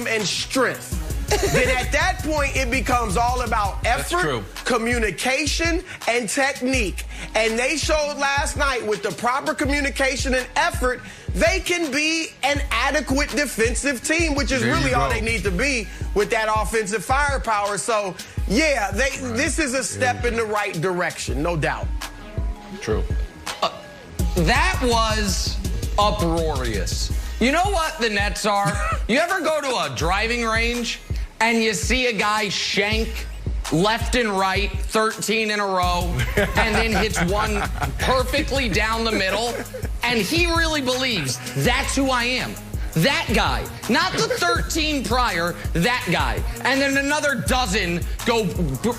and strength, then at that point it becomes all about effort, communication, and technique. And they showed last night with the proper communication and effort, they can be an adequate defensive team, which is really all they need to be with that offensive firepower. So, yeah, this is a step in the right direction, no doubt. True. That was uproarious. You know what the Nets are? You ever go to a driving range and you see a guy shank left and right 13 in a row and then hits one perfectly down the middle, and he really believes that's who I am. That guy, not the 13 prior, that guy. And then another dozen go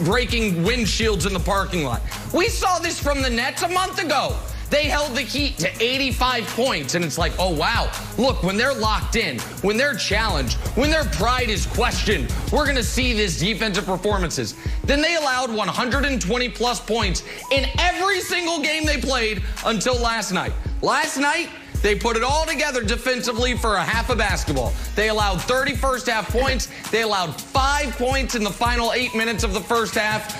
breaking windshields in the parking lot. We saw this from the Nets a month ago. They held the Heat to 85 points, and it's like, oh, wow. Look, when they're locked in, when they're challenged, when their pride is questioned, we're going to see these defensive performances. Then they allowed 120-plus points in every single game they played until last night. Last night, they put it all together defensively for a half of basketball. They allowed 30 first-half points. They allowed 5 points in the final 8 minutes of the first half.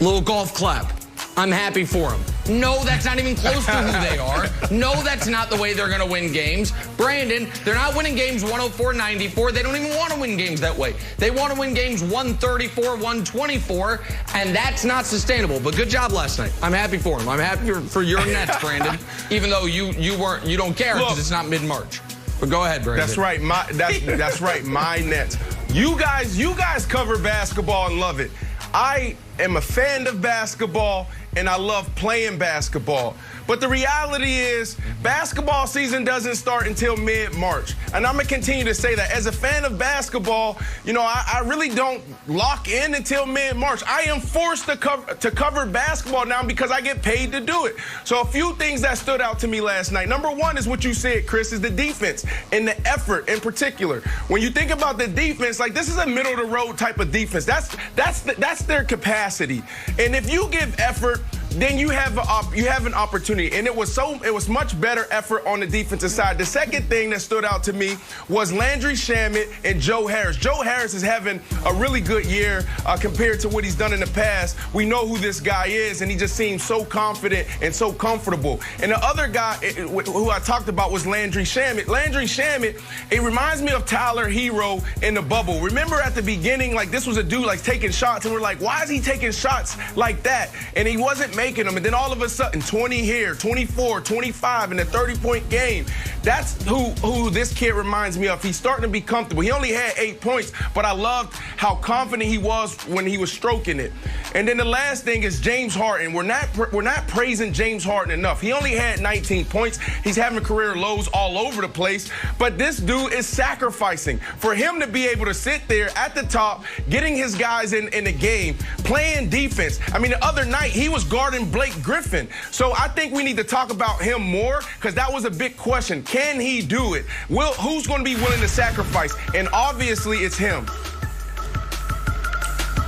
Little golf clap. I'm happy for them. No, that's not even close to who they are. No, that's not the way they're going to win games. Brandon, they're not winning games 104-94. They don't even want to win games that way. They want to win games 134-124, and that's not sustainable. But good job last night. I'm happy for them. I'm happy for your Nets, Brandon, even though you don't care because it's not mid-March. But go ahead, Brandon. That's right. That's right. My Nets. You guys cover basketball and love it. I am a fan of basketball, and I love playing basketball. But the reality is, basketball season doesn't start until mid-March. And I'm going to continue to say that. As a fan of basketball, you know, I really don't lock in until mid-March. I am forced to cover basketball now because I get paid to do it. So a few things that stood out to me last night. Number one is what you said, Chris, is the defense and the effort in particular. When you think about the defense, like, this is a middle-of-the-road type of defense. That's their capacity. And if you give effort, then you have an opportunity, and it was much better effort on the defensive side. The second thing that stood out to me was Landry Shamet and Joe Harris. Joe Harris is having a really good year compared to what he's done in the past. We know who this guy is, and he just seems so confident and so comfortable. And the other guy who I talked about was Landry Shamet. Landry Shamet, it reminds me of Tyler Hero in the bubble. Remember at the beginning, like, this was a dude like taking shots, and we're like, why is he taking shots like that? And he wasn't making them, and then all of a sudden 20 here, 24, 25 in a 30-point game. That's who this kid reminds me of. He's starting to be comfortable. He only had 8 points, but I loved how confident he was when he was stroking it. And then the last thing is James Harden. We're not praising James Harden enough. He only had 19 points. He's having career lows all over the place, but this dude is sacrificing. For him to be able to sit there at the top, getting his guys in the game, playing defense. I mean, the other night he was guarding Blake Griffin. So I think we need to talk about him more, because that was a big question. Can he do it? Who's going to be willing to sacrifice? And obviously it's him.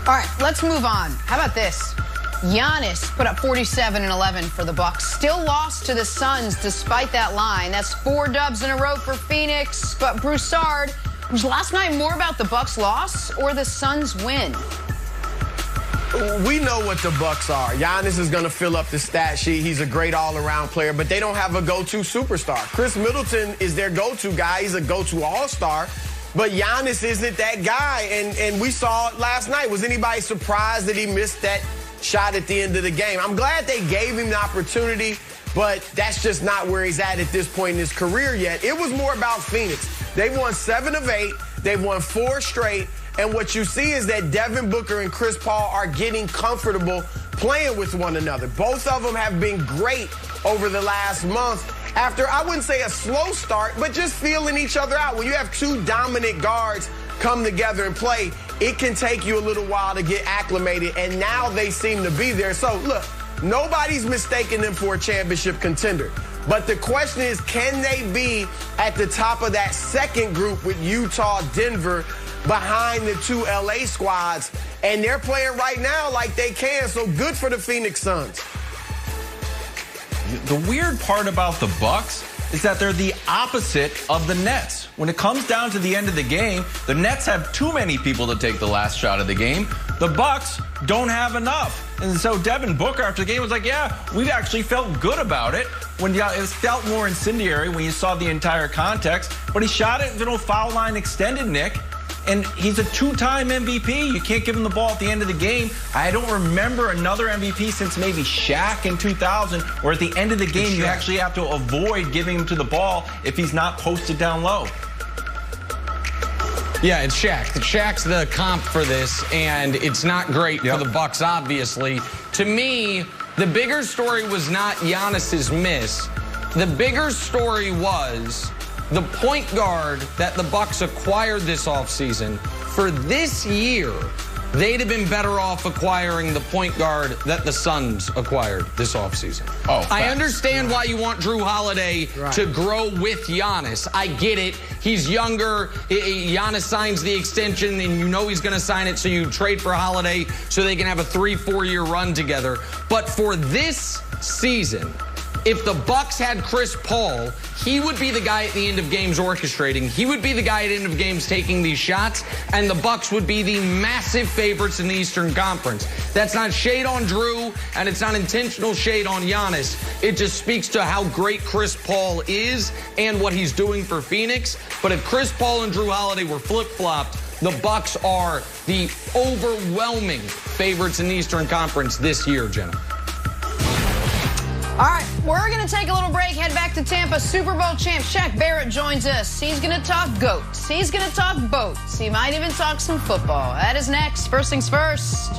All right, let's move on. How about this? Giannis put up 47 and 11 for the Bucks. Still lost to the Suns despite that line. That's 4 dubs in a row for Phoenix. But Broussard, was last night more about the Bucks' loss or the Suns' win? We know what the Bucks are. Giannis is going to fill up the stat sheet. He's a great all-around player, but they don't have a go-to superstar. Chris Middleton is their go-to guy. He's a go-to all-star, but Giannis isn't that guy, and we saw it last night. Was anybody surprised that he missed that shot at the end of the game? I'm glad they gave him the opportunity, but that's just not where he's at this point in his career yet. It was more about Phoenix. They've won 7 of 8. They've won 4 straight. And what you see is that Devin Booker and Chris Paul are getting comfortable playing with one another. Both of them have been great over the last month after, I wouldn't say a slow start, but just feeling each other out. When you have 2 dominant guards come together and play, it can take you a little while to get acclimated, and now they seem to be there. So, look, nobody's mistaking them for a championship contender. But the question is, can they be at the top of that second group with Utah, Denver, behind the 2 LA squads? And they're playing right now like they can, so good for the Phoenix Suns. The weird part about the Bucks is that they're the opposite of the Nets. When it comes down to the end of the game, the Nets have too many people to take the last shot of the game. The Bucks don't have enough. And so Devin Booker after the game was like, yeah, we actually felt good about it. When it felt more incendiary when you saw the entire context. But he shot it, foul line extended, Nick. And he's a two-time MVP. You can't give him the ball at the end of the game. I don't remember another MVP since maybe Shaq in 2000, where at the end of the game, you actually have to avoid giving him to the ball if he's not posted down low. Yeah, it's Shaq. Shaq's the comp for this, and it's not great for the Bucks, obviously. To me, the bigger story was not Giannis's miss. The bigger story was the point guard that the Bucks acquired this offseason. For this year, they'd have been better off acquiring the point guard that the Suns acquired this offseason. I understand why you want Jrue Holiday to grow with Giannis. I get it. He's younger. Giannis signs the extension, and you know he's going to sign it, so you trade for Holiday so they can have a 3-4 year run together. But for this season, if the Bucks had Chris Paul, he would be the guy at the end of games orchestrating. He would be the guy at the end of games taking these shots, and the Bucks would be the massive favorites in the Eastern Conference. That's not shade on Jrue, and it's not intentional shade on Giannis. It just speaks to how great Chris Paul is and what he's doing for Phoenix. But if Chris Paul and Jrue Holiday were flip-flopped, the Bucks are the overwhelming favorites in the Eastern Conference this year, Jenna. All right, we're going to take a little break, head back to Tampa. Super Bowl champ Shaq Barrett joins us. He's going to talk GOATs. He's going to talk boats. He might even talk some football. That is next. First things first.